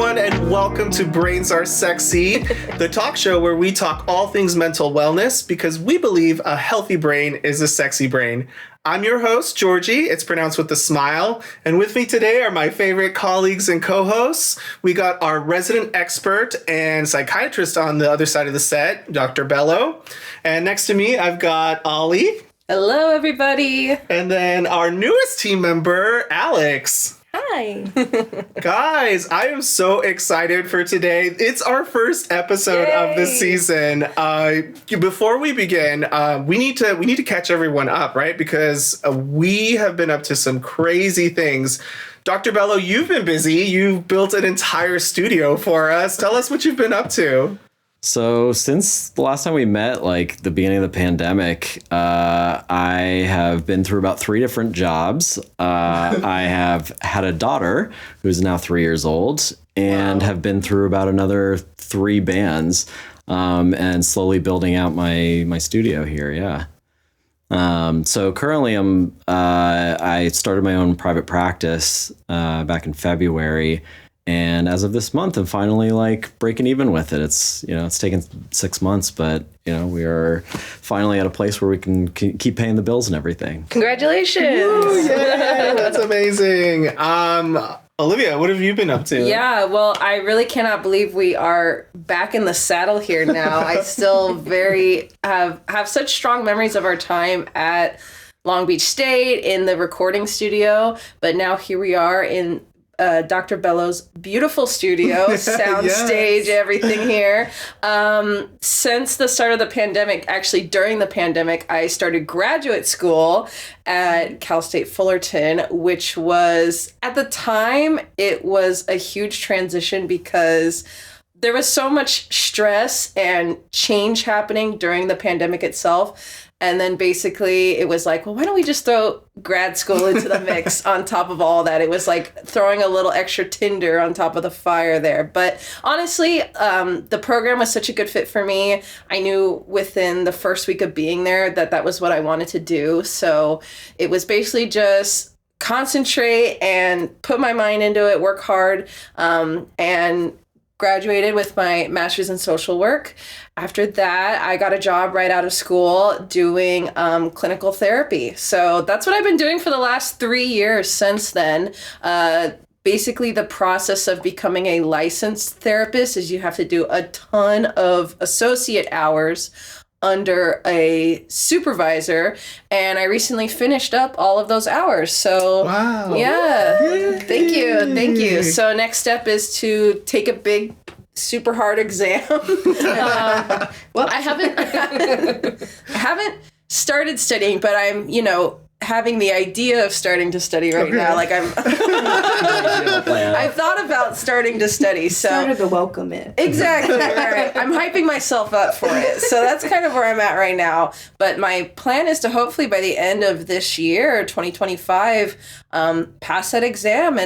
everyone, and welcome to Brains Are Sexy, the talk show where we talk all things mental wellness because we believe a healthy brain is a sexy brain. I'm your host, Georgie. It's pronounced with a smile. And with me today are my favorite colleagues and co-hosts. We got our resident expert and psychiatrist on the other side of the set, Dr. Bello. And next to me, I've got Ollie. Hello, everybody. And then our newest team member, Alex. Hi. Guys, I am so excited for today. It's our first episode of the season. Before we begin, we need to catch everyone up, right? Because we have been up to some crazy things. Dr. Bello, you've been busy. You've built an entire studio for us. Tell us what you've been up to. So since the last time we met, like the beginning of the pandemic, I have been through about 3 different jobs. I have had a daughter who's now 3 years old and have been through about another 3 bands and slowly building out my studio here. Yeah. So currently I started my own private practice back in February. And as of this month, I'm finally like breaking even with it. It's taken 6 months, but we are finally at a place where we can keep paying the bills and everything. Congratulations! Woo, yay, that's amazing. Olivia, what have you been up to? Yeah, well, I really cannot believe we are back in the saddle here now. I still have such strong memories of our time at Long Beach State in the recording studio, but now here we are in Dr. Bello's beautiful studio, sound stage, everything here. Since the start of the pandemic, actually during the pandemic, I started graduate school at Cal State Fullerton, which was, at the time, it was a huge transition because there was so much stress and change happening during the pandemic itself. And then basically it was like, well, why don't we just throw grad school into the mix on top of all that? It was like throwing a little extra tinder on top of the fire there. But honestly, the program was such a good fit for me. I knew within the first week of being there that was what I wanted to do. So it was basically just concentrate and put my mind into it, work hard, and graduated with my master's in social work. After that, I got a job right out of school doing clinical therapy. So that's what I've been doing for the last 3 years since then. Basically, the process of becoming a licensed therapist is you have to do a ton of associate hours under a supervisor, and I recently finished up all of those hours. So wow. Yeah. Yay. Thank you. So next step is to take a big super hard exam. Well, I haven't started studying, but I'm having the idea of starting to study right now. Like I've thought about starting to study. So Started to welcome it. Exactly. Right. I'm hyping myself up for it. So that's kind of where I'm at right now. But my plan is to hopefully by the end of this year, 2025, pass that exam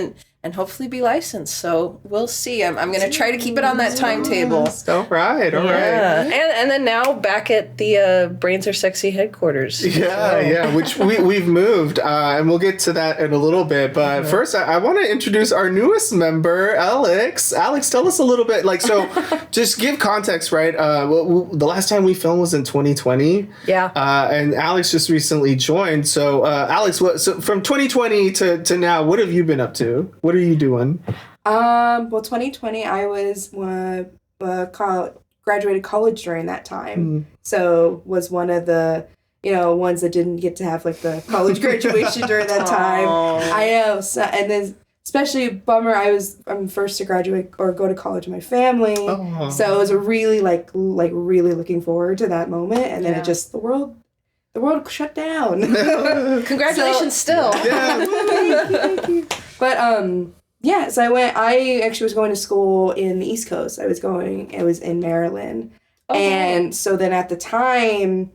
and hopefully be licensed. So we'll see. I'm going to try to keep it on that timetable. All right. And then now back at the Brains Are Sexy headquarters. Yeah, which we've moved, and we'll get to that in a little bit. But first, I want to introduce our newest member, Alex. Alex, tell us a little bit. Just give context, right? The last time we filmed was in 2020. Yeah. And Alex just recently joined. So, Alex, so from 2020 to now, what have you been up to? What are you doing? Well, 2020, I was graduated college during that time. So was one of the, ones that didn't get to have like the college graduation during that time. I know. So, and then especially bummer, I'm first to graduate or go to college in my family. So it was a really really looking forward to that moment. And then it just, the world shut down. Congratulations still. Yeah. Thank you. But so I actually was going to school in the East Coast. It was in Maryland. And so then at the time,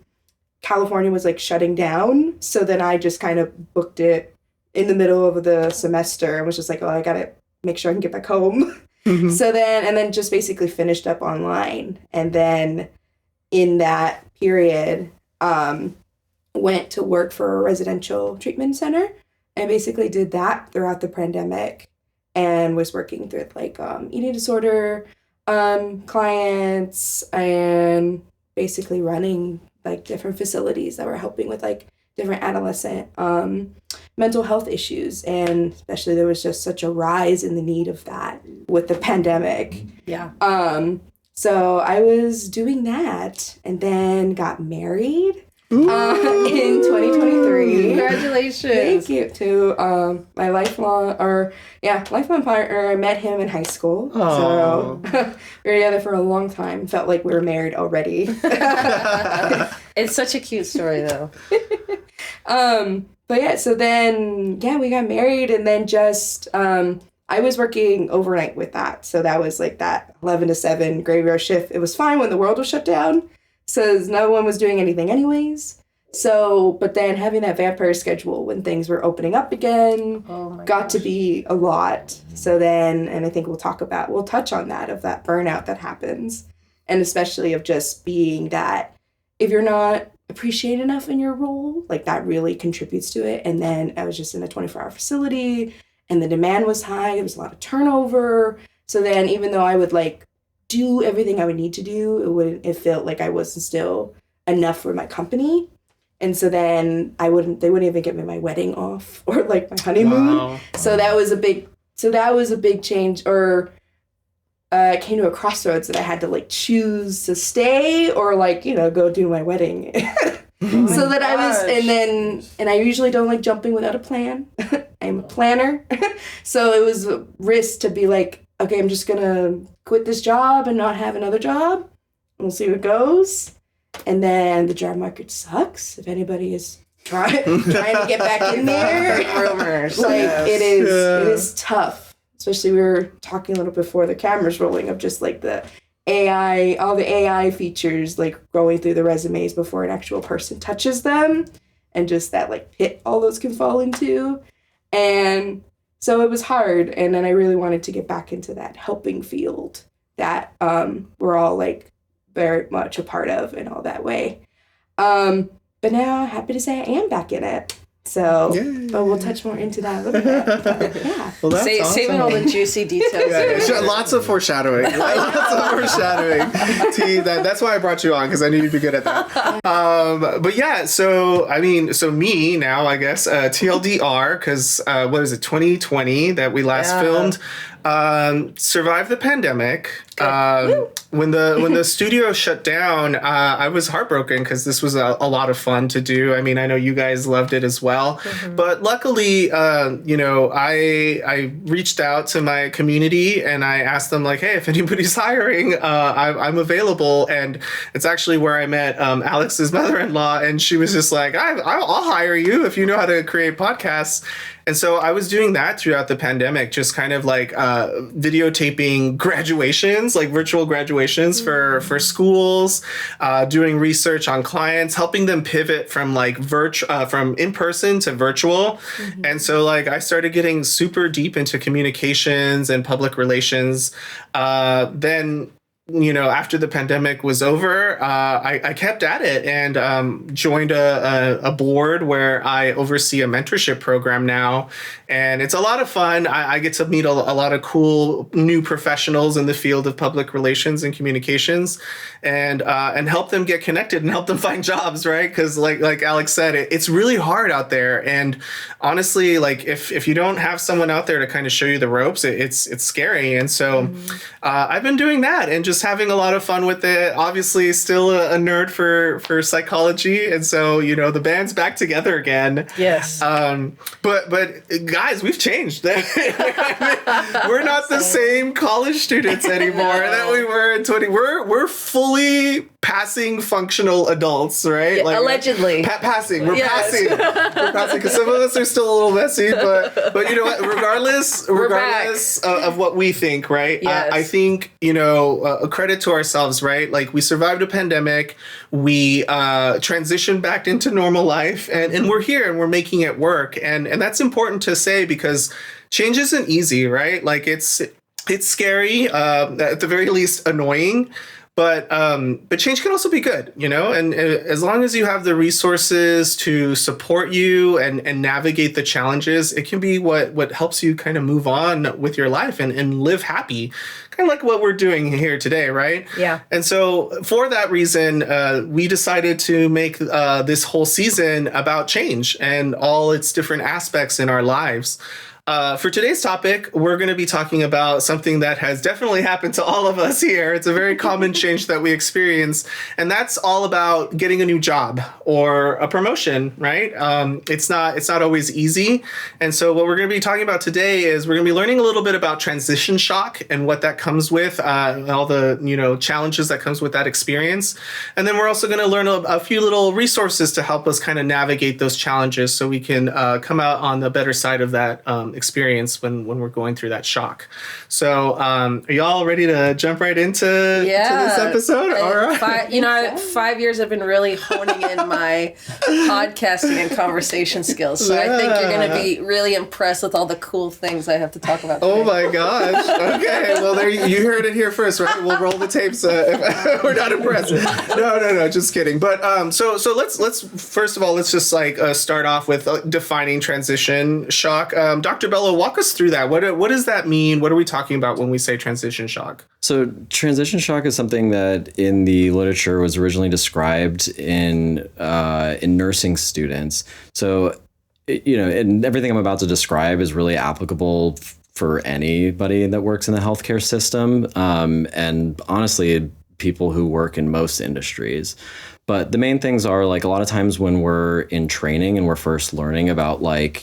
California was like shutting down. So then I just kind of booked it in the middle of the semester and was just like, I got to make sure I can get back home. Mm-hmm. So then just basically finished up online. And then in that period, went to work for a residential treatment center and basically did that throughout the pandemic. and was working with like eating disorder clients and basically running like different facilities that were helping with like different adolescent mental health issues. And especially there was just such a rise in the need of that with the pandemic. Yeah. So I was doing that and then got married in 2023. Congratulations. Thank you to my lifelong partner. I met him in high school. So we were together for a long time. Felt like we were married already. It's such a cute story though. But yeah, so then we got married and then just I was working overnight with that. So that was like that 11 to 7 graveyard shift. It was fine when the world was shut down. So no one was doing anything anyways. So, but then having that vampire schedule when things were opening up again got to be a lot. So then, and I think we'll touch on that, of that burnout that happens. And especially of just being that if you're not appreciated enough in your role, like that really contributes to it. And then I was just in a 24-hour facility and the demand was high. There was a lot of turnover. So then even though I would like do everything I would need to do, it felt like I wasn't still enough for my company. And so then they wouldn't even get me my wedding off or like my honeymoon. Wow. So that was a big change, or I came to a crossroads that I had to like choose to stay or like, go do my wedding. So that I was, and I usually don't like jumping without a plan. I'm a planner. So it was a risk to be like, okay, I'm just going to quit this job and not have another job. We'll see what goes. And then the job market sucks. If anybody is trying to get back in there. Rumors. Like it is tough. Especially we were talking a little before the cameras rolling of just like the AI, all the AI features like going through the resumes before an actual person touches them, and just that like pit all those can fall into. And so it was hard. And then I really wanted to get back into that helping field that we're all like very much a part of in all that way. But now I'm happy to say I am back in it. So, but we'll touch more into that a little bit. Yeah. Well, that's awesome. Saving all the juicy details. Lots of foreshadowing. That's why I brought you on, because I knew you'd be good at that. But yeah, so me now, I guess, TLDR, because what is it, 2020 that we last filmed. Survived the pandemic. When the studio shut down, I was heartbroken because this was a lot of fun to do. I mean, I know you guys loved it as well. Mm-hmm. But luckily, I reached out to my community and I asked them like, hey, if anybody's hiring, I'm available. And it's actually where I met Alex's mother-in-law, and she was just like, I'll hire you if you know how to create podcasts. And so I was doing that throughout the pandemic, just kind of like videotaping graduations, like virtual graduations for schools, doing research on clients, helping them pivot from like from in person to virtual. Mm-hmm. And so like I started getting super deep into communications and public relations. Then after the pandemic was over, I kept at it and joined a board where I oversee a mentorship program now. And it's a lot of fun. I get to meet a lot of cool new professionals in the field of public relations and communications, and help them get connected and help them find jobs, right? Because like Alex said, it's really hard out there. And honestly, like if you don't have someone out there to kind of show you the ropes, it's scary. And so I've been doing that and just having a lot of fun with it. Obviously still a nerd for psychology, and so the band's back together again. Yes. But guys, we've changed. We're not the same college students anymore that we were in 20. We're fully passing functional adults, right? Yeah, like allegedly. Passing. We're passing. We're passing, because some of us are still a little messy, but you know what? Regardless of what we think, right? Yes. I think a credit to ourselves, right? Like we survived a pandemic, we transitioned back into normal life, and we're here and we're making it work, and that's important to say, because change isn't easy, right? Like it's scary, at the very least annoying. But change can also be good, you know, and as long as you have the resources to support you and navigate the challenges, it can be what helps you kind of move on with your life and live happy, kind of like what we're doing here today, right? Yeah. And so for that reason, we decided to make this whole season about change and all its different aspects in our lives. For today's topic, we're going to be talking about something that has definitely happened to all of us here. It's a very common change that we experience, and that's all about getting a new job or a promotion, right? It's not always easy. And so what we're going to be talking about today is we're going to be learning a little bit about transition shock and what that comes with, all the, you know, challenges that comes with that experience. And then we're also going to learn a few little resources to help us kind of navigate those challenges so we can come out on the better side of that experience when we're going through that shock. So are y'all ready to jump right into to this episode? All right. 5 years I've been really honing in my podcasting and conversation skills. So I think you're going to be really impressed with all the cool things I have to talk about today. Oh my gosh. Okay. Well, there you heard it here first, right? We'll roll the tapes if we're not impressed. No, just kidding. But so let's first of all, let's just start off with defining transition shock. Dr. Bello, walk us through that. What does that mean? What are we talking about when we say transition shock? So transition shock is something that in the literature was originally described in nursing students. So, you know, and everything I'm about to describe is really applicable for anybody that works in the healthcare system. And honestly, people who work in most industries. But the main things are like a lot of times when we're in training and we're first learning about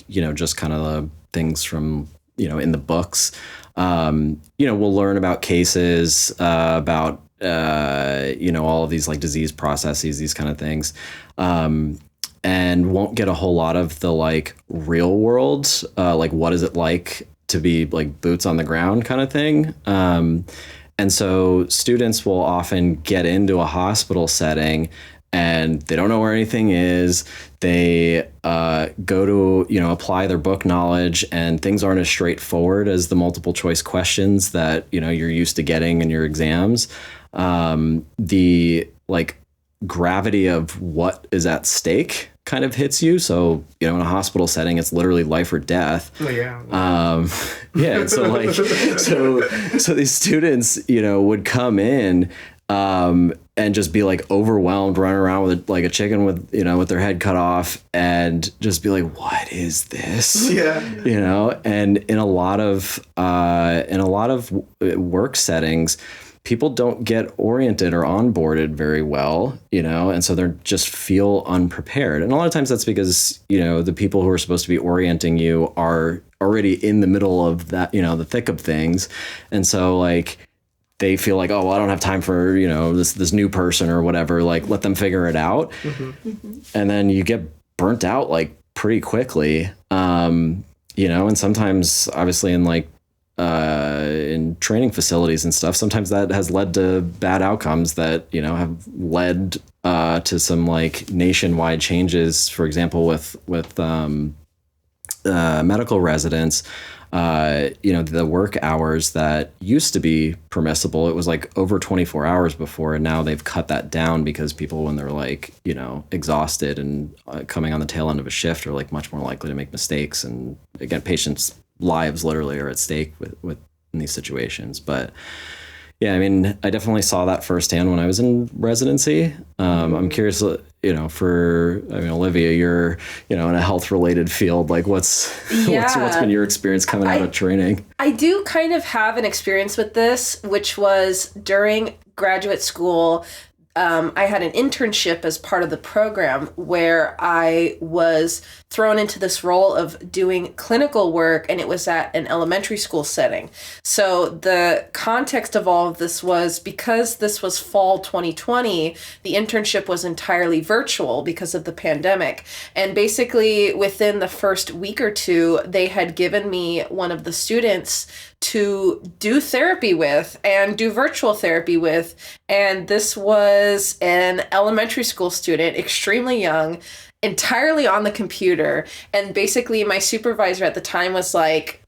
just kind of the things from, in the books, we'll learn about cases, about, all of these like disease processes, these kind of things, and won't get a whole lot of the like real world, what is it like to be like boots on the ground kind of thing. And so students will often get into a hospital setting and they don't know where anything is. They go to, apply their book knowledge, and things aren't as straightforward as the multiple choice questions that, you're used to getting in your exams. The like gravity of what is at stake kind of hits you. So, in a hospital setting, it's literally life or death. Oh, yeah. Yeah. So these students, would come in, and just be like overwhelmed, running around with like a chicken with, with their head cut off, and just be like, what is this? Yeah. And in a lot of work settings, people don't get oriented or onboarded very well, and so they're just feel unprepared. And a lot of times that's because, the people who are supposed to be orienting you are already in the middle of that, the thick of things. And so like, they feel like, oh, well, I don't have time for, this new person or whatever, like let them figure it out. Mm-hmm. Mm-hmm. And then you get burnt out like pretty quickly. And sometimes obviously in training facilities and stuff, sometimes that has led to bad outcomes that, have led to some like nationwide changes. For example, with medical residents, the work hours that used to be permissible, it was like over 24 hours before, and now they've cut that down because people, when they're like, exhausted and coming on the tail end of a shift, are like much more likely to make mistakes. And again, patients' lives literally are at stake with in these situations. But yeah, I mean, I definitely saw that firsthand when I was in residency. I'm curious, Olivia, you're, in a health related field, like what's been your experience coming out of training? I do kind of have an experience with this, which was during graduate school. I had an internship as part of the program where I was thrown into this role of doing clinical work, and it was at an elementary school setting. So the context of all of this was because this was fall 2020, the internship was entirely virtual because of the pandemic. And basically within the first week or two, they had given me one of the students to do therapy with and do virtual therapy with. And this was an elementary school student, extremely young, entirely on the computer. And basically my supervisor at the time was like,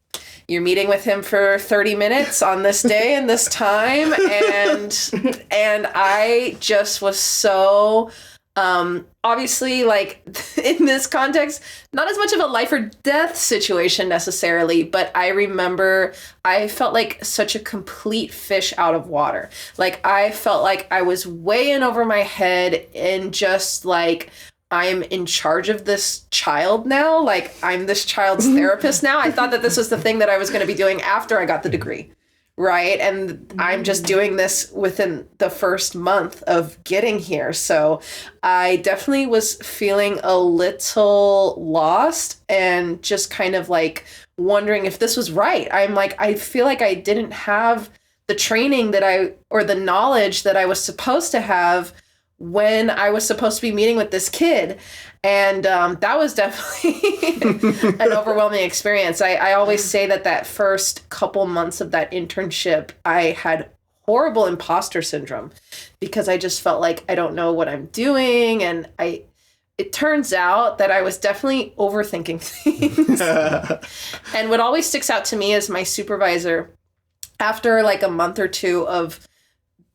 you're meeting with him for 30 minutes on this day and this time. And I just was so, obviously, like, in this context, not as much of a life or death situation necessarily, but I remember I felt like such a complete fish out of water. Like, I felt like I was way in over my head and just like, I'm in charge of this child now. Like, I'm this child's therapist now. I thought that this was the thing that I was going to be doing after I got the degree. Right. And I'm just doing this within the first month of getting here. So I definitely was feeling a little lost and just kind of like wondering if this was right. I'm like, I feel like I didn't have the training or the knowledge that I was supposed to have when I was supposed to be meeting with this kid. And that was definitely an overwhelming experience. I always say that first couple months of that internship, I had horrible imposter syndrome because I just felt like I don't know what I'm doing. And it turns out that I was definitely overthinking things. And what always sticks out to me is my supervisor, after like a month or two of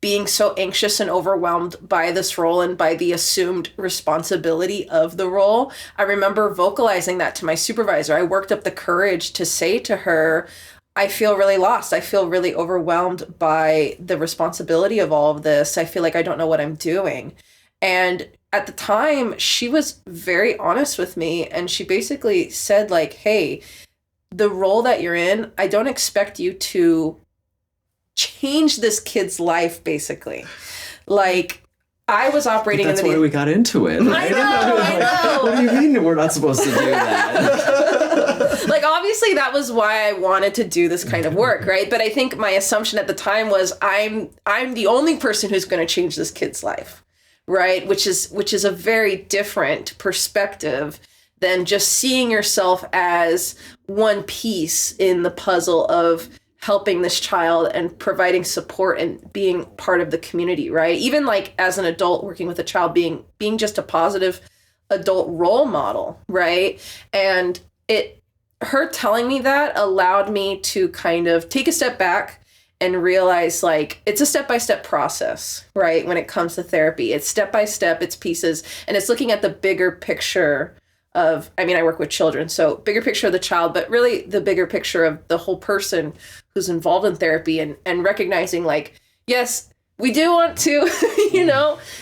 being so anxious and overwhelmed by this role and by the assumed responsibility of the role, I remember vocalizing that to my supervisor. I worked up the courage to say to her, I feel really lost. I feel really overwhelmed by the responsibility of all of this. I feel like I don't know what I'm doing. And at the time, she was very honest with me. And she basically said, like, hey, the role that you're in, I don't expect you to change this kid's life, basically. Like, I was operating That's why we got into it. I know. What do you mean we're not supposed to do that? Like, obviously, that was why I wanted to do this kind of work, right? But I think my assumption at the time was I'm the only person who's going to change this kid's life, right? Which is a very different perspective than just seeing yourself as one piece in the puzzle of helping this child and providing support and being part of the community, right? Even like as an adult working with a child, being just a positive adult role model, right? And her telling me that allowed me to kind of take a step back and realize, like, it's a step-by-step process, right? When it comes to therapy, it's step-by-step, it's pieces, and it's looking at the bigger picture of, I mean, I work with children, so bigger picture of the child, but really the bigger picture of the whole person who's involved in therapy, and recognizing, like, yes, we do want to,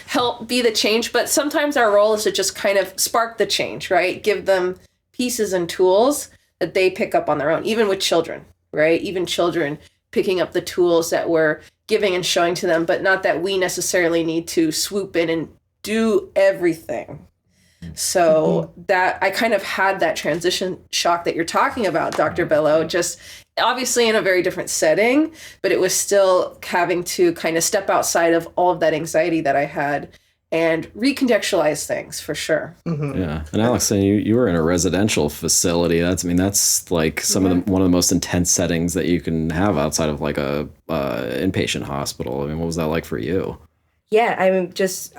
help be the change, but sometimes our role is to just kind of spark the change, right? Give them pieces and tools that they pick up on their own, even with children, right? Even children picking up the tools that we're giving and showing to them, but not that we necessarily need to swoop in and do everything. So that I kind of had that transition shock that you're talking about, Dr. Bello, just obviously in a very different setting, but it was still having to kind of step outside of all of that anxiety that I had and recontextualize things for sure. Mm-hmm. Yeah. And Alex, you were in a residential facility. That's like one of the most intense settings that you can have outside of like a inpatient hospital. I mean, what was that like for you? Yeah, I mean, just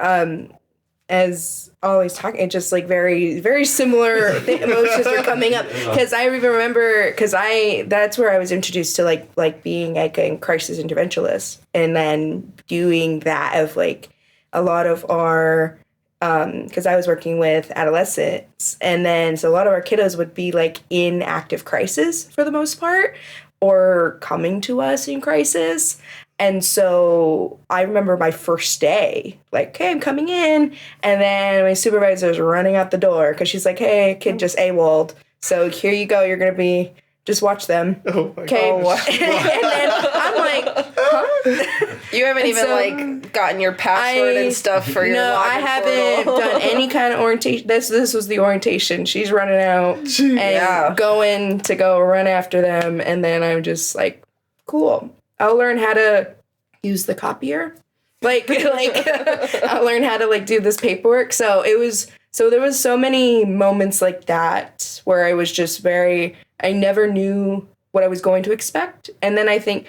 as always talking, it's just like very, very similar emotions are coming up. Because I even remember, that's where I was introduced to like being like a crisis interventionist, and then doing that of like a lot of our, because I was working with adolescents, and then so a lot of our kiddos would be like in active crisis for the most part, or coming to us in crisis. And so I remember my first day, like, hey, I'm coming in. And then my supervisor's running out the door because she's like, hey, kid just AWOL'd. So here you go. You're going to be, just watch them. Oh my okay. gosh. And then I'm like, huh? You haven't even like gotten your password and stuff for your login I haven't done any kind of orientation. This was the orientation. She's running out and going to go run after them. And then I'm just like, cool. I'll learn how to use the copier. Like I'll learn how to like do this paperwork. So there was so many moments like that where I was just I never knew what I was going to expect. And then I think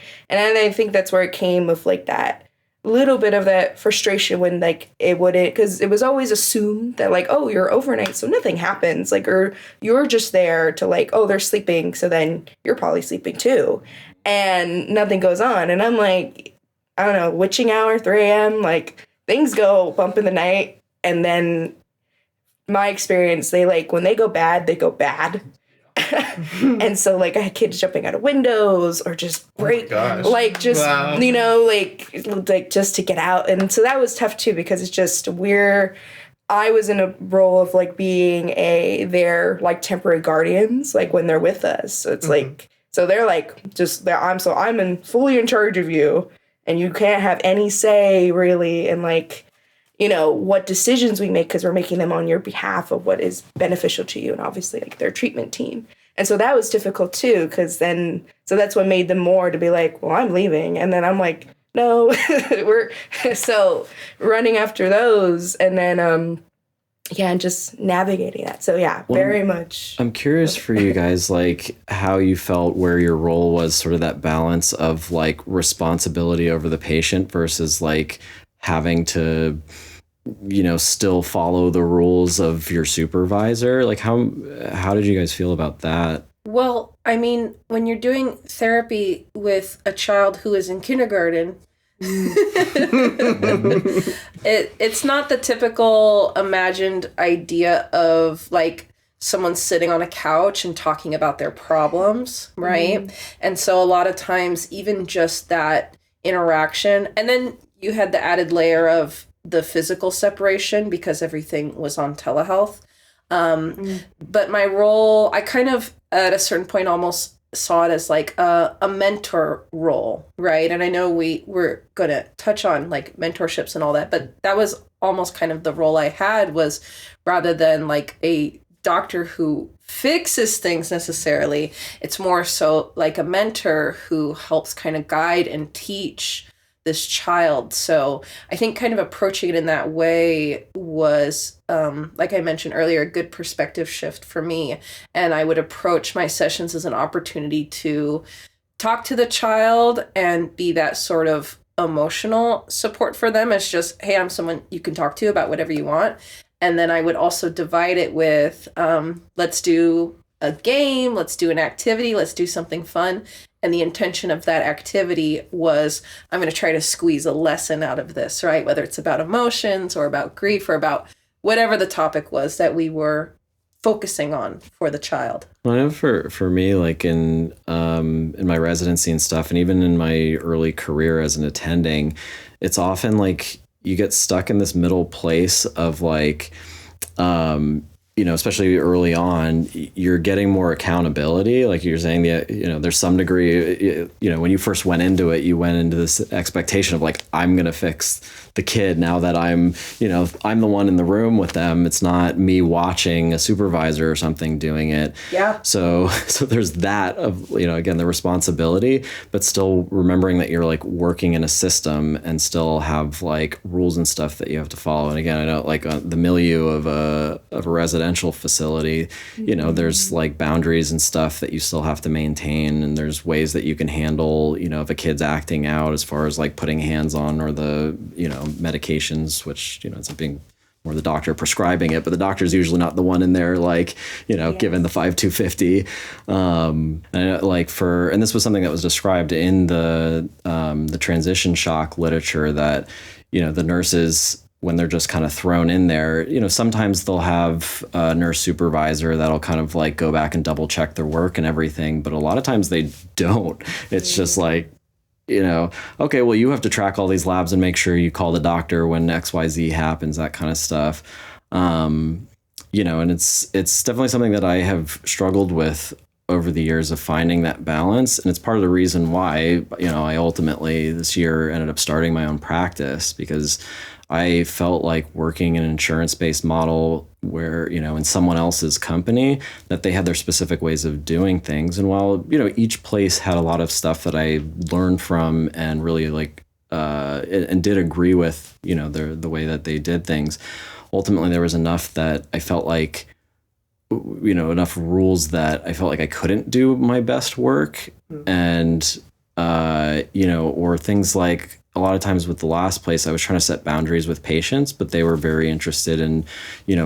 that's where it came of like that little bit of that frustration when like it wouldn't, because it was always assumed that like, oh, you're overnight, so nothing happens, like, or you're just there to like, oh, they're sleeping, so then you're probably sleeping too, and nothing goes on. And I'm like, I don't know, witching hour, 3 a.m., like things go bump in the night. And then my experience, they like, when they go bad, they go bad. And so like I had kids jumping out of windows or just break, like just, you know, like just to get out. And so that was tough too, because it's just I was in a role of like being their like temporary guardians, like when they're with us. So it's like, so they're like, I'm fully in charge of you, and you can't have any say really in like, you know, what decisions we make, because we're making them on your behalf of what is beneficial to you, and obviously like their treatment team. And so that was difficult too, because then, so that's what made them more to be like, well, I'm leaving. And then I'm like, no, we're, so running after those, and then, and just navigating that. So yeah, very much. I'm curious for you guys, like how you felt, where your role was, sort of that balance of like responsibility over the patient versus like having to, you know, still follow the rules of your supervisor. Like how did you guys feel about that? Well, I mean, when you're doing therapy with a child who is in kindergarten, it's not the typical imagined idea of like someone sitting on a couch and talking about their problems, right? And so a lot of times, even just that interaction, and then you had the added layer of the physical separation because everything was on telehealth. But my role, I kind of at a certain point almost saw it as like a mentor role, right? And I know we're going to touch on like mentorships and all that, but that was almost kind of the role I had, was rather than like a doctor who fixes things necessarily, it's more so like a mentor who helps kind of guide and teach this child. So I think kind of approaching it in that way was, like I mentioned earlier, a good perspective shift for me. And I would approach my sessions as an opportunity to talk to the child and be that sort of emotional support for them, as just, hey, I'm someone you can talk to about whatever you want. And then I would also divide it with, let's do a game, let's do an activity, let's do something fun. And the intention of that activity was, I'm going to try to squeeze a lesson out of this, right? Whether it's about emotions or about grief or about whatever the topic was that we were focusing on for the child. Well, I know for me, like in my residency and stuff, and even in my early career as an attending, it's often like you get stuck in this middle place of like, you know, especially early on, you're getting more accountability. Like you're saying, you know, there's some degree, you know, when you first went into it, you went into this expectation of like, I'm going to fix the kid now that I'm, you know, I'm the one in the room with them. It's not me watching a supervisor or something doing it. Yeah. So there's that of, you know, again, the responsibility, but still remembering that you're like working in a system and still have like rules and stuff that you have to follow. And again, I know like the milieu of a residential facility, you know, there's like boundaries and stuff that you still have to maintain. And there's ways that you can handle, you know, if a kid's acting out as far as like putting hands on or the, you know, medications, which, you know, ends up being more the doctor prescribing it, but the doctor's usually not the one in there, like, you know, given the 5-250. And this was something that was described in the transition shock literature, that, you know, the nurses, when they're just kind of thrown in there, you know, sometimes they'll have a nurse supervisor that'll kind of like go back and double check their work and everything. But a lot of times they don't. It's just like, you know, okay, well, you have to track all these labs and make sure you call the doctor when XYZ happens, that kind of stuff. You know, and it's definitely something that I have struggled with over the years, of finding that balance. And it's part of the reason why, you know, I ultimately this year ended up starting my own practice, because I felt like working in an insurance-based model where, you know, in someone else's company, that they had their specific ways of doing things. And while, you know, each place had a lot of stuff that I learned from and really like, and did agree with, you know, the way that they did things, ultimately there was enough that I felt like, you know, enough rules that I felt like I couldn't do my best work. And, you know, or things like, a lot of times with the last place, I was trying to set boundaries with patients, but they were very interested in,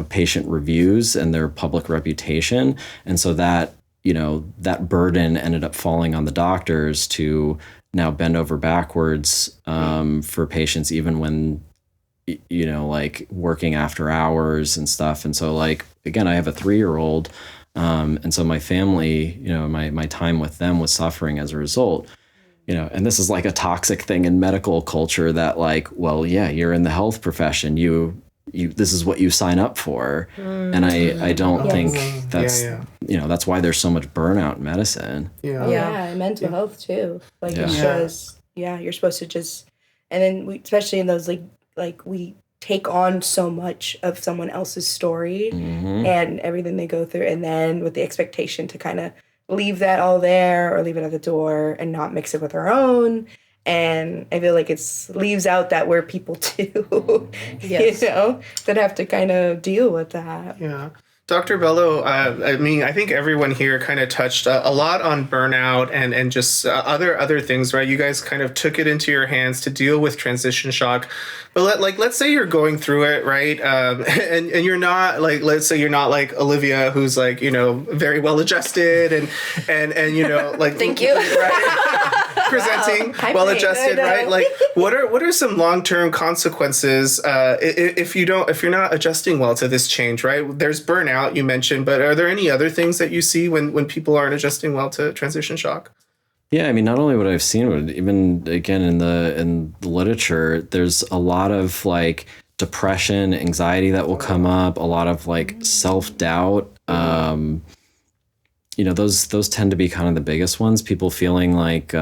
patient reviews and their public reputation. And so that, that burden ended up falling on the doctors to now bend over backwards for patients, even when, like working after hours and stuff. And so like, again, I have a 3-year-old. And so my family, my time with them was suffering as a result, and this is like a toxic thing in medical culture that like, well, yeah, you're in the health profession. This is what you sign up for. And I don't think that's, that's why there's so much burnout in medicine. Yeah. And mental health too. Like it shows, you're supposed to just, and then especially in those like we take on so much of someone else's story and everything they go through, and then with the expectation to kind of leave that all there or leave it at the door and not mix it with our own. And I feel like it leaves out that we're people too, that have to kind of deal with that. Yeah. Dr. Bello, I think everyone here kind of touched a lot on burnout and just other things, right? You guys kind of took it into your hands to deal with transition shock. But let's say you're going through it, right? And you're not like, let's say you're not like Olivia, who's like, very well adjusted and like thank you. Right? Presenting well adjusted, right? Like what are some long-term consequences if you're not adjusting well to this change, right? There's burnout you mentioned, but are there any other things that you see when people aren't adjusting well to transition shock? Yeah, I mean, not only what I've seen, but even again in the literature, there's a lot of like depression, anxiety that will come up, a lot of like self-doubt. Those tend to be kind of the biggest ones. People feeling like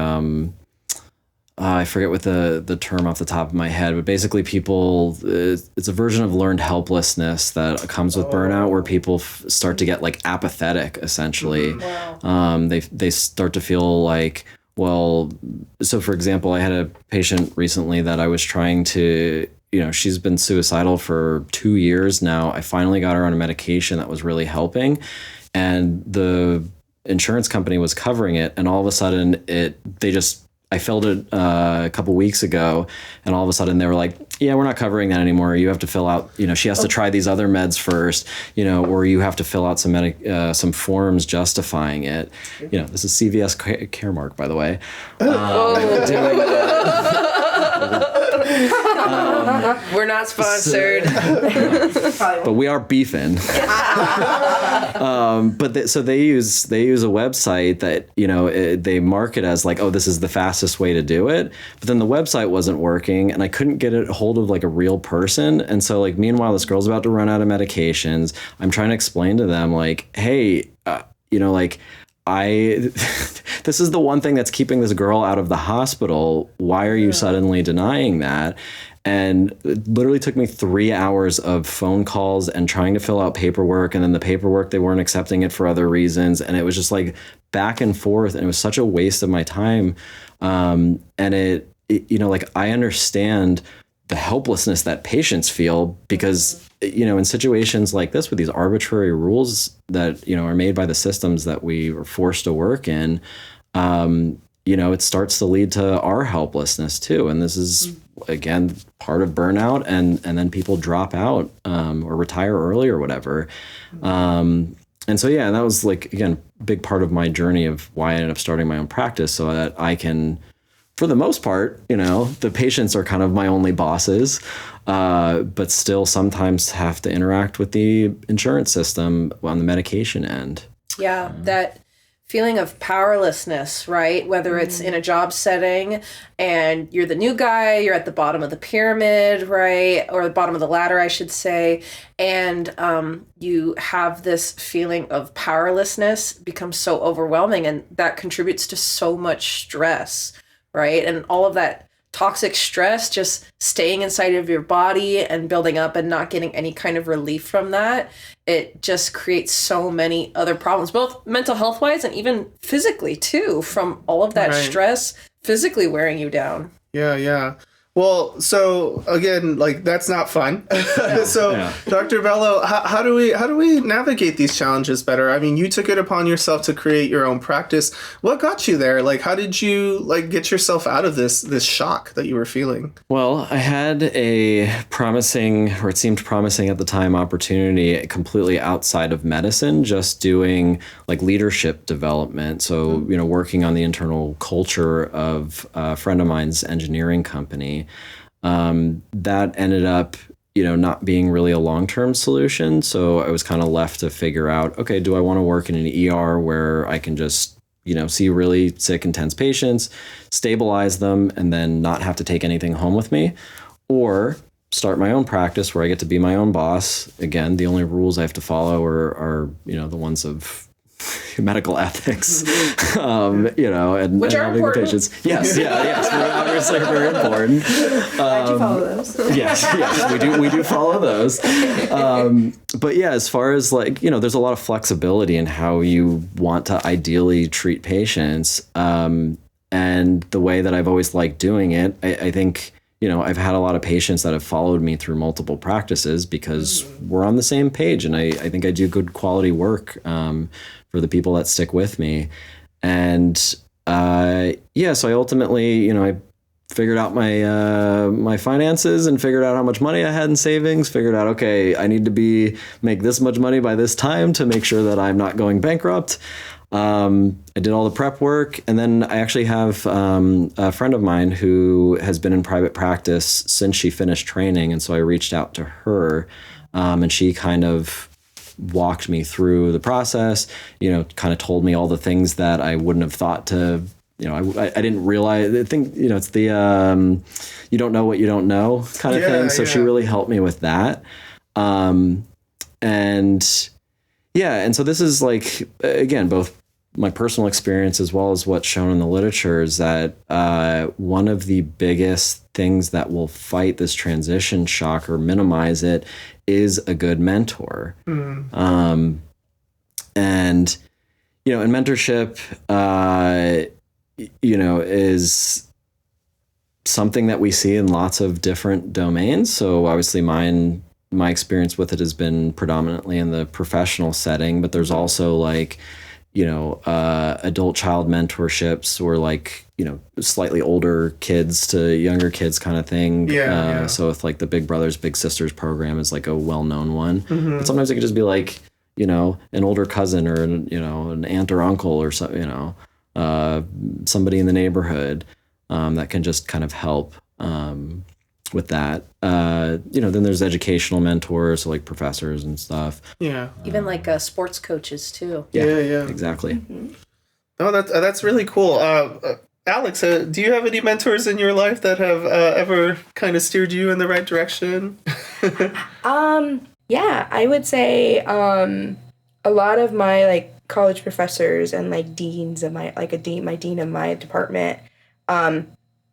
I forget what the term off the top of my head, but basically people, it's a version of learned helplessness that comes with burnout, where people start to get like apathetic, essentially. Wow. They start to feel like, well, so for example, I had a patient recently that I was trying to, she's been suicidal for 2 years now. I finally got her on a medication that was really helping, and the insurance company was covering it, and all of a sudden I filled it a couple weeks ago, and all of a sudden they were like, yeah, we're not covering that anymore. You have to fill out, she has to try these other meds first, or you have to fill out some forms justifying it. This is CVS Caremark, by the way. Doing we're not sponsored. But we are beefing. So they use a website that, they market as like, oh, this is the fastest way to do it. But then the website wasn't working, and I couldn't get it hold of like a real person. And so like, meanwhile, this girl's about to run out of medications. I'm trying to explain to them like, hey, this is the one thing that's keeping this girl out of the hospital. Why are you suddenly denying that? And it literally took me 3 hours of phone calls and trying to fill out paperwork. And then the paperwork, they weren't accepting it for other reasons. And it was just like back and forth. And it was such a waste of my time. And it like, I understand the helplessness that patients feel, because, in situations like this with these arbitrary rules that, are made by the systems that we are forced to work in, it starts to lead to our helplessness too. And this is, again, part of burnout, and then people drop out or retire early or whatever. And so, yeah, that was like, again, a big part of my journey of why I ended up starting my own practice, so that I can, for the most part, the patients are kind of my only bosses, but still sometimes have to interact with the insurance system on the medication end. Yeah, that feeling of powerlessness, right? Whether it's in a job setting and you're the new guy, you're at the bottom of the pyramid, right? Or the bottom of the ladder, I should say. And you have this feeling of powerlessness becomes so overwhelming, and that contributes to so much stress, right? And all of that toxic stress just staying inside of your body and building up and not getting any kind of relief from that, it just creates so many other problems, both mental health wise and even physically too, from all of that stress physically wearing you down. Yeah. Well, so again, like that's not fun. So, Dr. Bello, how do we navigate these challenges better? I mean, you took it upon yourself to create your own practice. What got you there? Like, how did you like get yourself out of this shock that you were feeling? Well, I had a promising, or it seemed promising at the time, opportunity completely outside of medicine, just doing like leadership development. So, working on the internal culture of a friend of mine's engineering company. That ended up, not being really a long-term solution. So I was kind of left to figure out, okay, do I want to work in an ER where I can just, see really sick, intense patients, stabilize them, and then not have to take anything home with me? Or start my own practice where I get to be my own boss. Again, the only rules I have to follow are the ones of medical ethics, and which are having the important. patients. Yes, obviously very important. Glad you follow those. Yes, we do follow those. But yeah, as far as like, there's a lot of flexibility in how you want to ideally treat patients. And the way that I've always liked doing it, I think, I've had a lot of patients that have followed me through multiple practices because we're on the same page. And I think I do good quality work for the people that stick with me. And so I ultimately, I figured out my finances and figured out how much money I had in savings, figured out, okay, I need to make this much money by this time to make sure that I'm not going bankrupt. I did all the prep work, and then I actually have a friend of mine who has been in private practice since she finished training, and so I reached out to her, and she kind of walked me through the process, kind of told me all the things that I wouldn't have thought to, I didn't realize. I think, it's the you don't know what you don't know kind of thing. So she really helped me with that. And so this is like, again, both my personal experience as well as what's shown in the literature is that one of the biggest things that will fight this transition shock or minimize it is a good mentor. And, mentorship, is something that we see in lots of different domains. So obviously my experience with it has been predominantly in the professional setting, but there's also like, adult child mentorships or like, slightly older kids to younger kids kind of thing. So if like the Big Brothers Big Sisters program is like a well-known one, but sometimes it could just be like, an older cousin or an aunt or uncle or so, somebody in the neighborhood that can just kind of help with that. Then there's educational mentors, so like professors and stuff. Yeah. Even like sports coaches too. Yeah. Exactly. Oh, that's really cool. Alex, do you have any mentors in your life that have ever kind of steered you in the right direction? Yeah, I would say a lot of my like college professors and like deans of my dean of my department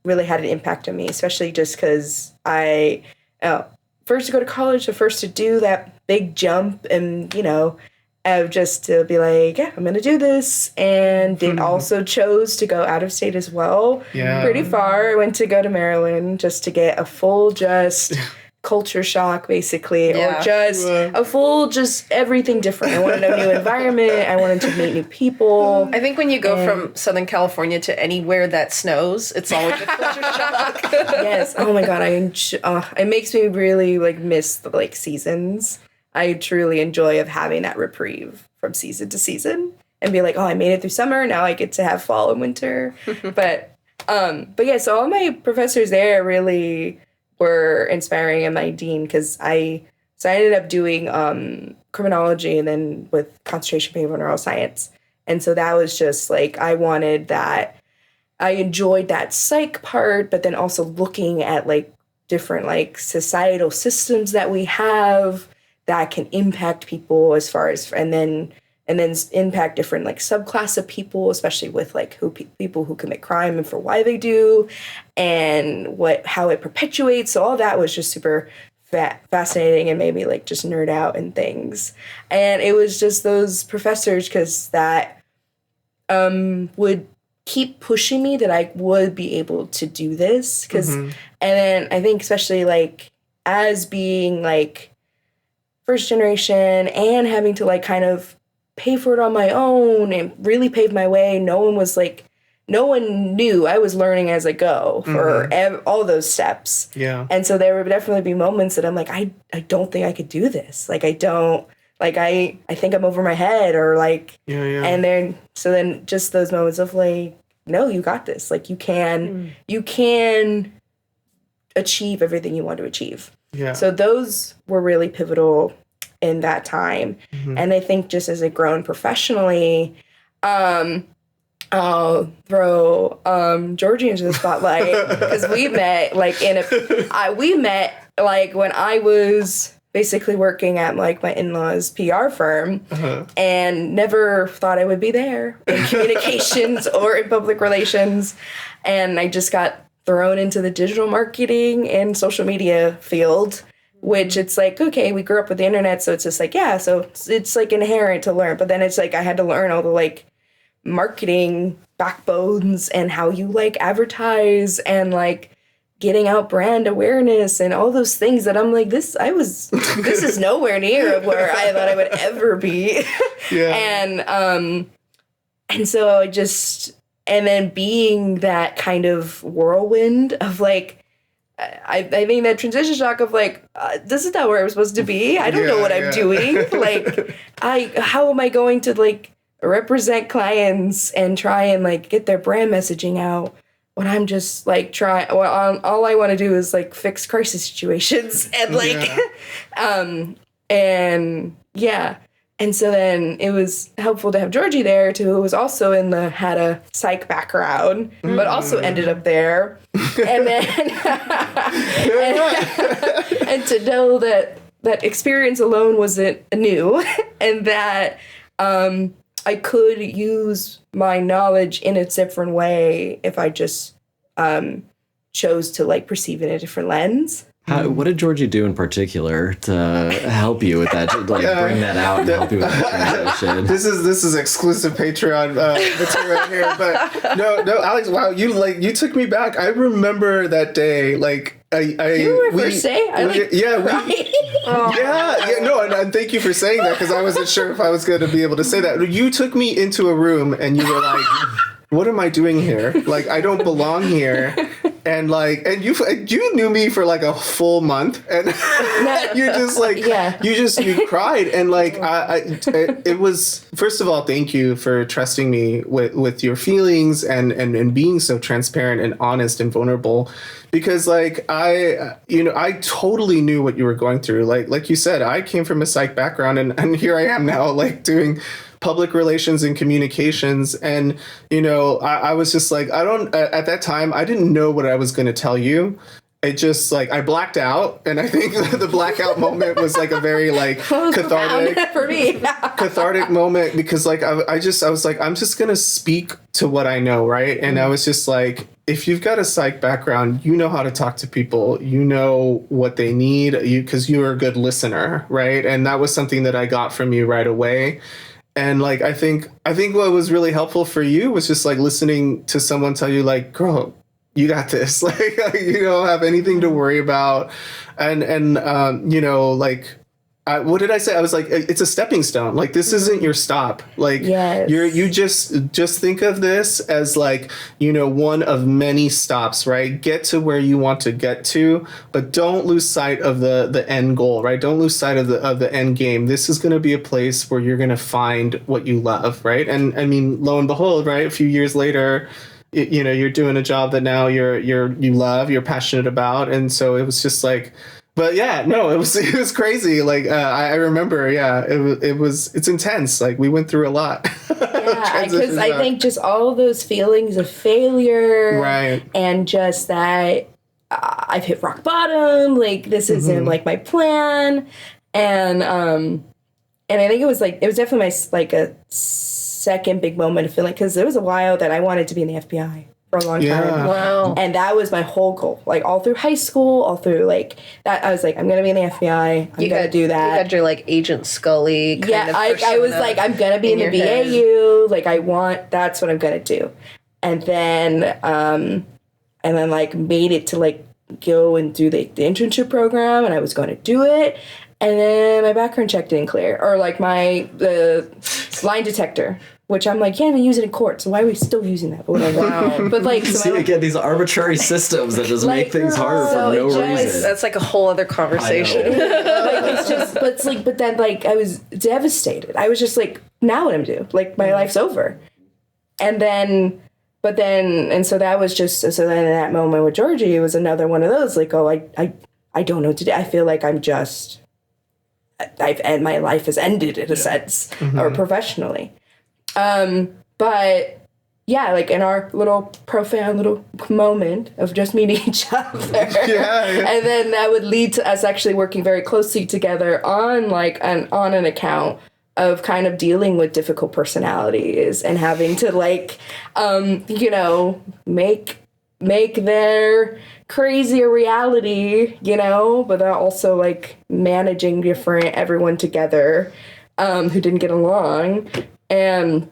really had an impact on me, especially just because I first to go to college, the first to do that big jump, and just to be like, yeah, I'm gonna do this, and then also chose to go out of state as well. Yeah, pretty far. I went to go to Maryland just to get a full culture shock, basically, or just a full everything different. I wanted a new environment. I wanted to meet new people. I think when you go from Southern California to anywhere that snows, it's always a culture shock. Yes. Oh my God. It makes me really like miss the like seasons. I truly enjoy of having that reprieve from season to season and be like, oh, I made it through summer. Now I get to have fall and winter. But yeah, so all my professors there really were inspiring, and my dean, because I ended up doing criminology and then with concentration behavioral neuroscience. And so that was just like, I wanted that. I enjoyed that psych part, but then also looking at like different like societal systems that we have that can impact people as far as, and then impact different like subclass of people, especially with like people who commit crime and for why they do, and how it perpetuates. So all that was just super fascinating and made me like just nerd out and things. And it was just those professors, because that would keep pushing me that I would be able to do this. And then I think especially like as being like first generation and having to like kind of pay for it on my own and really pave my way. No one knew. I was learning as I go for all those steps. Yeah. And so there would definitely be moments that I'm like, I don't think I could do this. Like, I don't, like, I think I'm over my head or like, and then just those moments of like, no, you got this. Like you can achieve everything you want to achieve. Yeah. So those were really pivotal in that time. And I think just as I've grown professionally, I'll throw Georgie into the spotlight because we met like when I was basically working at like my in-laws PR firm and never thought I would be there in communications or in public relations. And I just got thrown into the digital marketing and social media field, which it's like, okay, we grew up with the internet. So it's just like, yeah, so it's like inherent to learn. But then it's like I had to learn all the like marketing backbones and how you like advertise and like getting out brand awareness and all those things that I'm like, this is nowhere near of where I thought I would ever be. And so and then being that kind of whirlwind of like, I think that transition shock of like, this is not where I'm supposed to be. I don't know what I'm doing. Like, how am I going to like represent clients and try and like get their brand messaging out when I'm just like all I want to do is like fix crisis situations and like, And so then it was helpful to have Georgie there too, who was also had a psych background, but also ended up there. And then, and to know that experience alone wasn't new and that, I could use my knowledge in a different way if I just chose to like perceive it in a different lens. What did Georgie do in particular to help you with that? Like bring that out and help you with that transition? This is exclusive Patreon material here, but no, Alex. Wow, you took me back. I remember that day. Like you were first day. And thank you for saying that because I wasn't sure if I was going to be able to say that. You took me into a room and you were like, "What am I doing here? Like, I don't belong here." And like, and you knew me for like a full month, and you're just like, you cried, and like, it was, first of all, thank you for trusting me with your feelings and being so transparent and honest and vulnerable, because like I totally knew what you were going through. Like you said, I came from a psych background, and here I am now, like doing public relations and communications. And, I was just like, at that time, I didn't know what I was going to tell you. It just like, I blacked out. And I think the blackout moment was like a very like cathartic for me. cathartic moment because like, I was like, I'm just going to speak to what I know. Right. And I was just like, if you've got a psych background, you know how to talk to people, you know what they need, because you're a good listener. Right. And that was something that I got from you right away. And like, I think what was really helpful for you was just like listening to someone tell you like, girl, you got this. Like, you don't have anything to worry about. And like, what did I say? I was like, it's a stepping stone. Like, this isn't your stop. Like, you just think of this as like, one of many stops, right? Get to where you want to get to, but don't lose sight of the end goal, right? Don't lose sight of the end game. This is going to be a place where you're going to find what you love, right? And I mean, lo and behold, right? A few years later, you're doing a job that now you love, you're passionate about. And so it was just like, but yeah, no, it was crazy. Like, I remember, it's intense. Like, we went through a lot. Yeah, because I think just all those feelings of failure, right, and just that I've hit rock bottom. Like, this isn't like my plan, and I think it was definitely a second big moment of feeling, because there was a while that I wanted to be in the FBI. For a long time. Wow. And that was my whole goal. Like, all through high school, all through, like, that, I was like, I'm going to be in the FBI. I'm going to do that. You had your, like, Agent Scully kind of I was like, I'm going to be in the BAU. Like, that's what I'm going to do. And then like made it to like go and do the internship program, and I was going to do it. And then my background check didn't clear, or like the lie detector, which I'm like, can't even use it in court, so why are we still using that? But whatever. Wow. But like, so See, again, these arbitrary systems that just make things harder for no reason. That's like a whole other conversation. it's just, but then like I was devastated. I was just like, now what am I do? Like my life's over. And then so that was just, so then in that moment with Georgie, it was another one of those, like, oh, I don't know what to do. I feel like I'm just, and my life has ended in a sense, or professionally. But yeah, like in our little profound little moment of just meeting each other. And then that would lead to us actually working very closely together on like on an account of kind of dealing with difficult personalities and having to like, make their crazy a reality, but also like managing everyone together, who didn't get along. And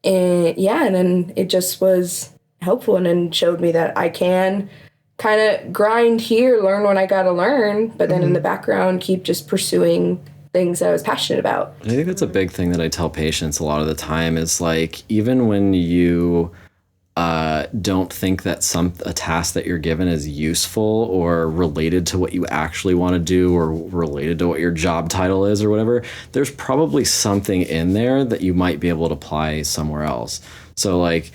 then it just was helpful, and then showed me that I can kind of grind here, learn when I got to learn, but then in the background, keep just pursuing things that I was passionate about. I think that's a big thing that I tell patients a lot of the time is like, even when you don't think that a task that you're given is useful or related to what you actually want to do or related to what your job title is or whatever, there's probably something in there that you might be able to apply somewhere else. So like,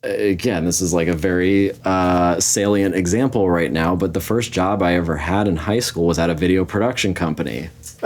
again, this is like a very salient example right now, but the first job I ever had in high school was at a video production company. Which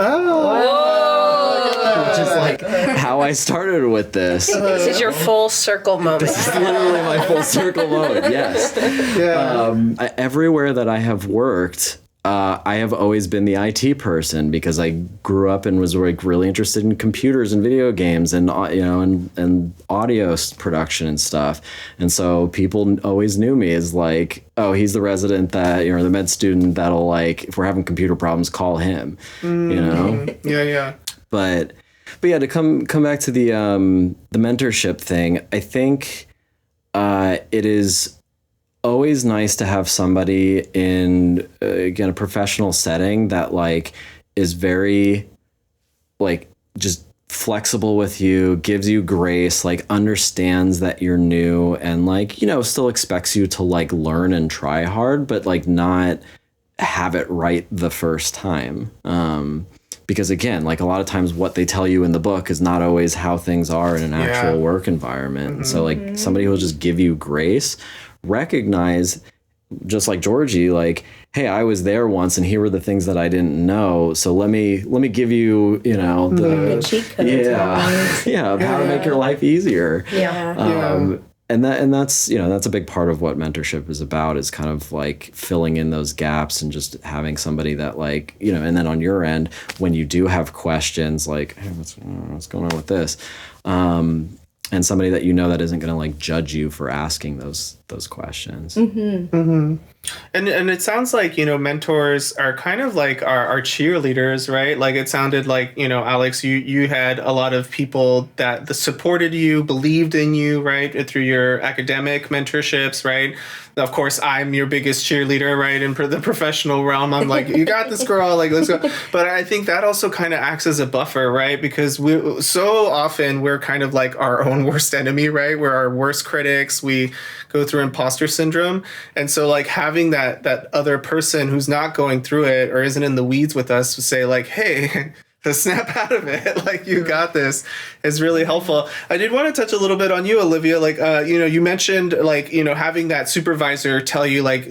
is like how I started with this. This is your full circle moment. This is literally my full circle moment, yes. Yeah. Everywhere that I have worked, I have always been the IT person because I grew up and was like really interested in computers and video games and and audio production and stuff. And so people always knew me as like, oh, he's the resident that, the med student that'll like, if we're having computer problems, call him. Yeah. But yeah, to come back to the mentorship thing, I think it is always nice to have somebody in again a professional setting that like is very like just flexible with you, gives you grace, like understands that you're new, and like still expects you to like learn and try hard, but like not have it right the first time. Because again, like a lot of times what they tell you in the book is not always how things are in an actual work environment. So like somebody who will just give you grace, recognize, just like Georgie, like, hey, I was there once and here were the things that I didn't know. So let me give you, the cheat codes. Of how to make your life easier. Yeah. And that's that's a big part of what mentorship is about, is kind of like filling in those gaps and just having somebody that like, and then on your end, when you do have questions like, hey, what's going on with this? And somebody that that isn't going to like judge you for asking those questions. And it sounds like, mentors are kind of like our cheerleaders, right? Like it sounded like, Alex, you had a lot of people that supported you, believed in you, right? Through your academic mentorships, right? Of course, I'm your biggest cheerleader, right? In the professional realm, I'm like, you got this, girl, like, let's go. But I think that also kind of acts as a buffer, right? Because we're kind of like our own worst enemy, right? We're our worst critics. We go through imposter syndrome. And so like having that other person who's not going through it or isn't in the weeds with us to say like, hey, snap out of it, like you got this, is really helpful. I did want to touch a little bit on you, Olivia. Like, you mentioned like, having that supervisor tell you like,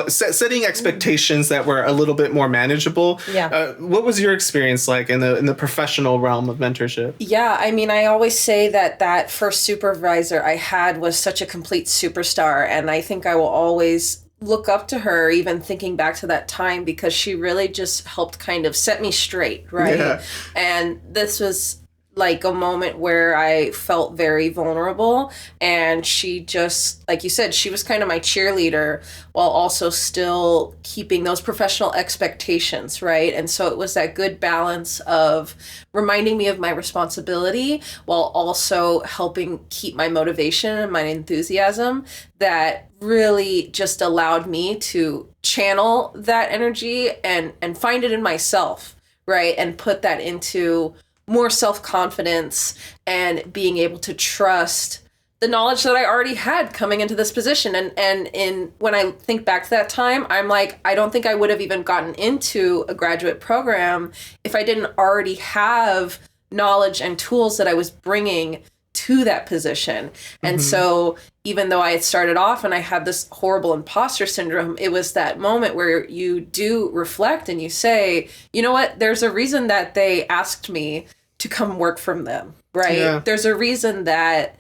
setting expectations that were a little bit more manageable. Yeah. What was your experience like in the professional realm of mentorship? Yeah, I mean, I always say that first supervisor I had was such a complete superstar, and I think I will always look up to her, even thinking back to that time, because she really just helped kind of set me straight, right? Yeah. And this was like a moment where I felt very vulnerable, and she just, like you said, she was kind of my cheerleader while also still keeping those professional expectations, right? And so it was that good balance of reminding me of my responsibility while also helping keep my motivation and my enthusiasm that really just allowed me to channel that energy and find it in myself, right? And put that into more self-confidence and being able to trust the knowledge that I already had coming into this position. And when I think back to that time, I'm like, I don't think I would have even gotten into a graduate program if I didn't already have knowledge and tools that I was bringing to that position. And so even though I had started off and I had this horrible imposter syndrome, it was that moment where you do reflect and you say, you know what, there's a reason that they asked me to come work from them, right? Yeah. There's a reason that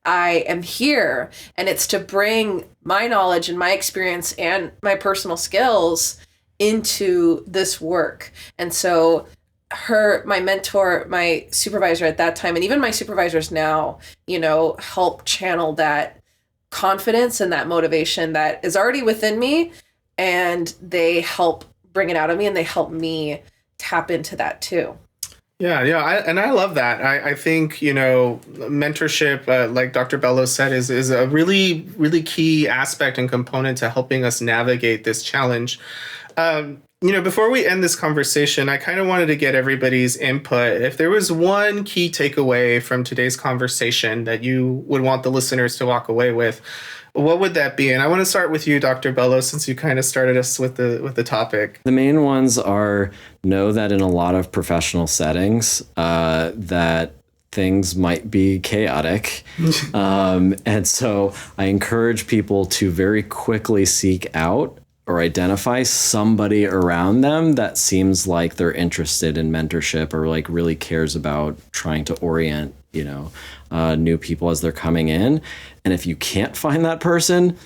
I am here, and it's to bring my knowledge and my experience and my personal skills into this work. And so my mentor, my supervisor at that time, and even my supervisors now, help channel that confidence and that motivation that is already within me, and they help bring it out of me, and they help me tap into that too. Yeah. I love that. I think, mentorship, like Dr. Bellows said, is a really, really key aspect and component to helping us navigate this challenge. Before we end this conversation, I kind of wanted to get everybody's input. If there was one key takeaway from today's conversation that you would want the listeners to walk away with, what would that be? And I want to start with you, Dr. Bellows, since you kind of started us with the topic. The main ones are know that in a lot of professional settings, that things might be chaotic. And so I encourage people to very quickly seek out or identify somebody around them that seems like they're interested in mentorship or like really cares about trying to orient, new people as they're coming in. And if you can't find that person,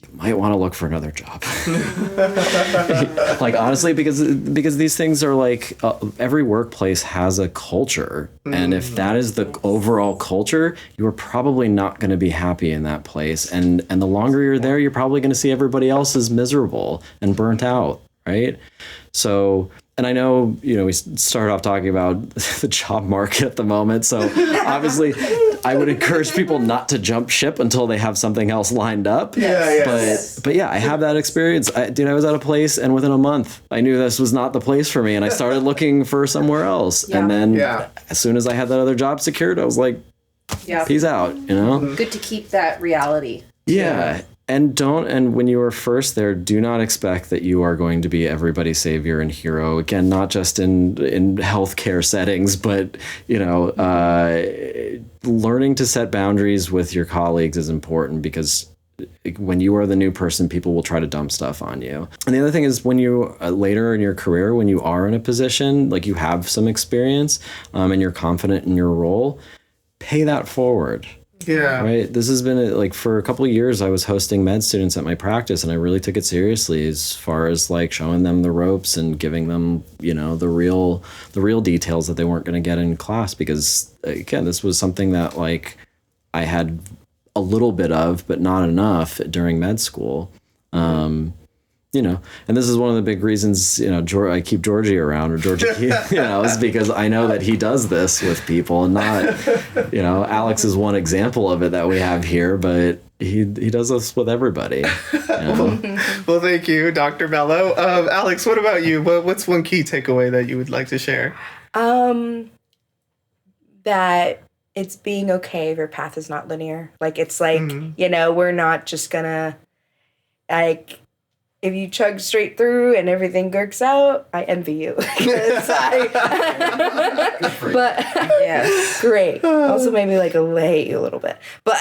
you might want to look for another job. Like, honestly, because these things are like, every workplace has a culture. And if that is the overall culture, you are probably not going to be happy in that place. And the longer you're there, you're probably going to see everybody else is miserable and burnt out, right? So, and I know, we started off talking about the job market at the moment. So obviously I would encourage people not to jump ship until they have something else lined up. But yeah, I have that experience. I was at a place, and within a month I knew this was not the place for me, and I started looking for somewhere else. And then as soon as I had that other job secured, I was like, peace out, Good to keep that reality. Yeah. And when you are first there, do not expect that you are going to be everybody's savior and hero. Again, not just in healthcare settings, but, learning to set boundaries with your colleagues is important, because when you are the new person, people will try to dump stuff on you. And the other thing is, when you later in your career, when you are in a position, like you have some experience and you're confident in your role, pay that forward. Yeah. Right. This has been for a couple of years, I was hosting med students at my practice, and I really took it seriously as far as like showing them the ropes and giving them, the real details that they weren't going to get in class, because again, this was something that like I had a little bit of, but not enough during med school. And this is one of the big reasons, I keep Georgie around, or Georgie, is because I know that he does this with people, and not, Alex is one example of it that we have here, but he does this with everybody. Well, thank you, Dr. Bello. Alex, what about you? What's one key takeaway that you would like to share? That it's being okay if your path is not linear. Like, it's like, we're not just gonna, like, if you chug straight through and everything works out, I envy you. But yes, great. Also made me like hate you a little bit. But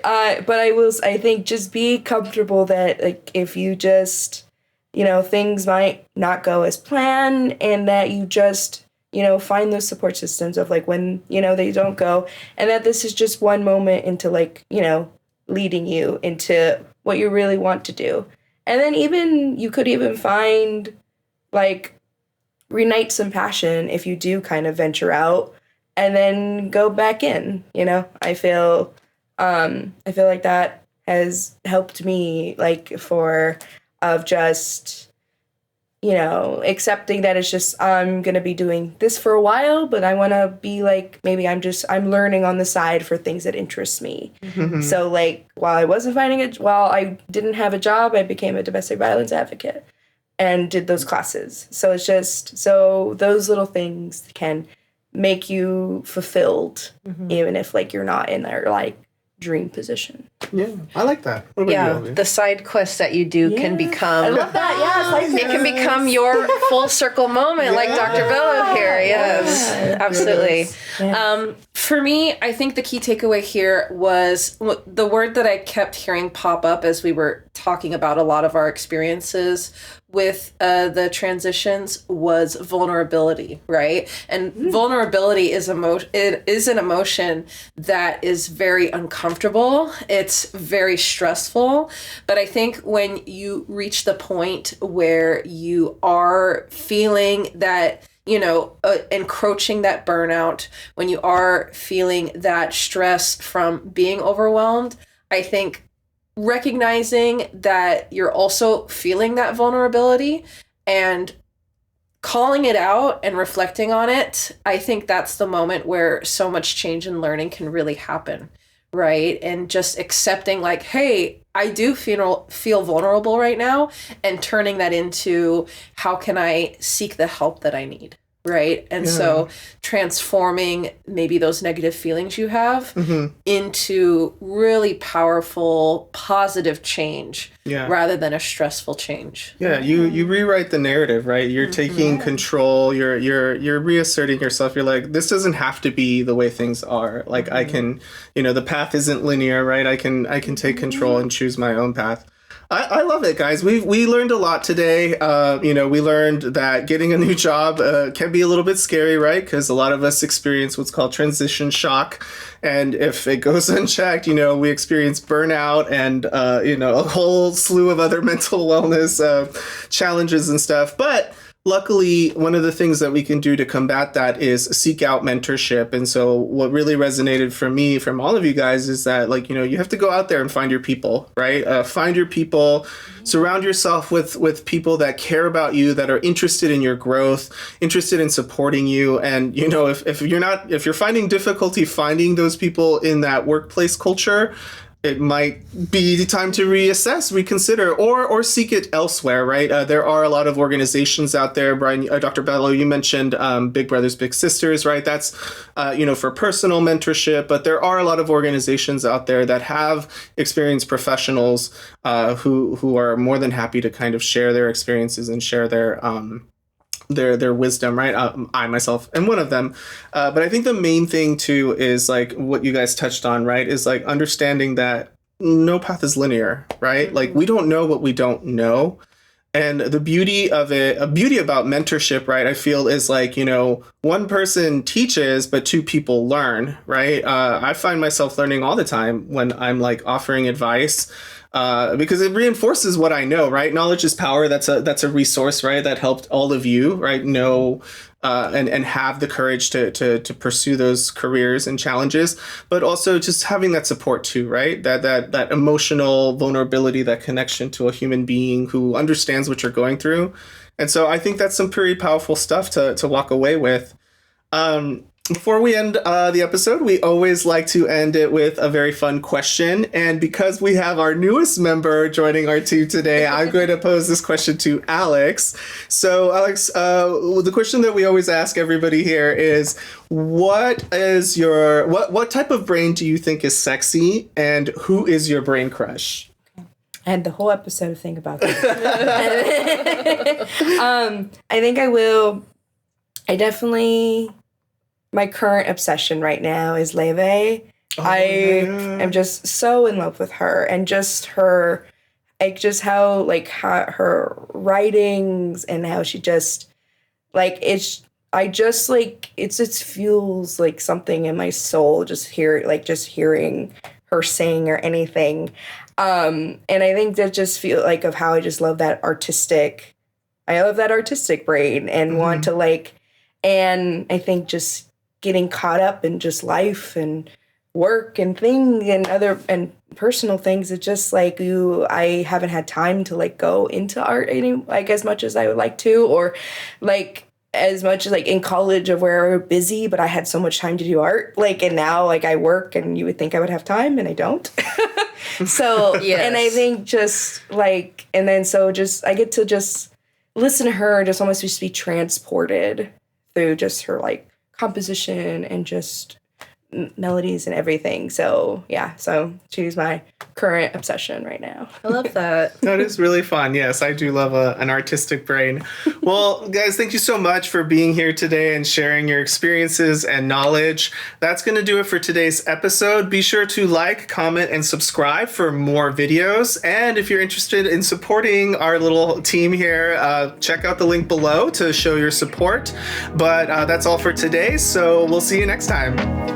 I think just be comfortable that like if you just, things might not go as planned, and that you just, find those support systems of like when, they don't go, and that this is just one moment into like, leading you into what you really want to do. And then you could even find like reignite some passion if you do kind of venture out and then go back in, you know? I feel like that has helped me, like, of just, you know, accepting that it's just, I'm going to be doing this for a while, but I want to be like, maybe I'm learning on the side for things that interest me. Mm-hmm. So, like, while I didn't have a job, I became a domestic violence advocate and did those classes. So it's just, so those little things can make you fulfilled, even if, like, you're not in their, like, dream position. Yeah, I like that. What about you, Olivia? The side quests that you do can become. I love that. Yes, it can become your full circle moment, like Dr. Bello here. Yes, absolutely. Yes. For me, I think the key takeaway here was the word that I kept hearing pop up as we were talking about a lot of our experiences with the transitions was vulnerability, right? And vulnerability is an emotion that is very uncomfortable. It's very stressful. But I think when you reach the point where you are feeling that, you know, encroaching that burnout, when you are feeling that stress from being overwhelmed, I think recognizing that you're also feeling that vulnerability and calling it out and reflecting on it, I think that's the moment where so much change and learning can really happen, right? And just accepting, like, hey, I do feel vulnerable right now, and turning that into, how can I seek the help that I need? Right. And so transforming maybe those negative feelings you have into really powerful, positive change rather than a stressful change. Yeah. You rewrite the narrative, right? You're taking control. You're reasserting yourself. You're like, this doesn't have to be the way things are. Like, I can, you know, the path isn't linear, right? I can take control and choose my own path. I love it, guys. We learned a lot today. You know, we learned that getting a new job can be a little bit scary, right? Because a lot of us experience what's called transition shock. And if it goes unchecked, you know, we experience burnout and, you know, a whole slew of other mental wellness challenges and stuff. But luckily, one of the things that we can do to combat that is seek out mentorship. And so what really resonated for me from all of you guys is that, like, you know, you have to go out there and find your people, right? Find your people, surround yourself with people that care about you, that are interested in your growth, interested in supporting you. And, you know, if you're finding difficulty finding those people in that workplace culture, it might be the time to reassess, reconsider, or seek it elsewhere, right? There are a lot of organizations out there. Brian, Dr. Bello, you mentioned Big Brothers, Big Sisters, right? That's, you know, for personal mentorship. But there are a lot of organizations out there that have experienced professionals who are more than happy to kind of share their experiences and share their wisdom, right? I myself am one of them. But I think the main thing too is, like, what you guys touched on, right? Is, like, understanding that no path is linear, right? Like, we don't know what we don't know. And the beauty of it, a beauty about mentorship, right, I feel is, like, you know, one person teaches, but two people learn, right? I find myself learning all the time when I'm, like, offering advice. Because it reinforces what I know, right? Knowledge is power. That's a resource, right? That helped all of you, right? Know and have the courage to pursue those careers and challenges, but also just having that support too, right? That emotional vulnerability, that connection to a human being who understands what you're going through. And so I think that's some pretty powerful stuff to walk away with. Before we end the episode, we always like to end it with a very fun question. And because we have our newest member joining our team today, I'm going to pose this question to Alex. So, Alex, the question that we always ask everybody here is, what type of brain do you think is sexy, and who is your brain crush? I had the whole episode to think about that. I think my current obsession right now is Leve. I am just so in love with her, and just her, like, just how her writings and how she just, like, it fuels, like, something in my soul just hearing her sing or anything. And I think that just feel like of how I just love that artistic I have that artistic brain and want to like, and I think just getting caught up in just life and work and things and other and personal things, it's just like I haven't had time to like go into art like as much as I would like to, or like as much as like in college of where we're busy, but I had so much time to do art, like, and now like I work and you would think I would have time and I don't. So Yes. And I think just like, and then so just I get to just listen to her and just almost just be transported through just her like composition and just melodies and everything. So yeah, so she's my current obsession right now. I love that. That is really fun. Yes, I do love an artistic brain. Well, guys, thank you so much for being here today and sharing your experiences and knowledge. That's going to do it for today's episode. Be sure to like, comment, and subscribe for more videos. And if you're interested in supporting our little team here, check out the link below to show your support. But that's all for today. So we'll see you next time.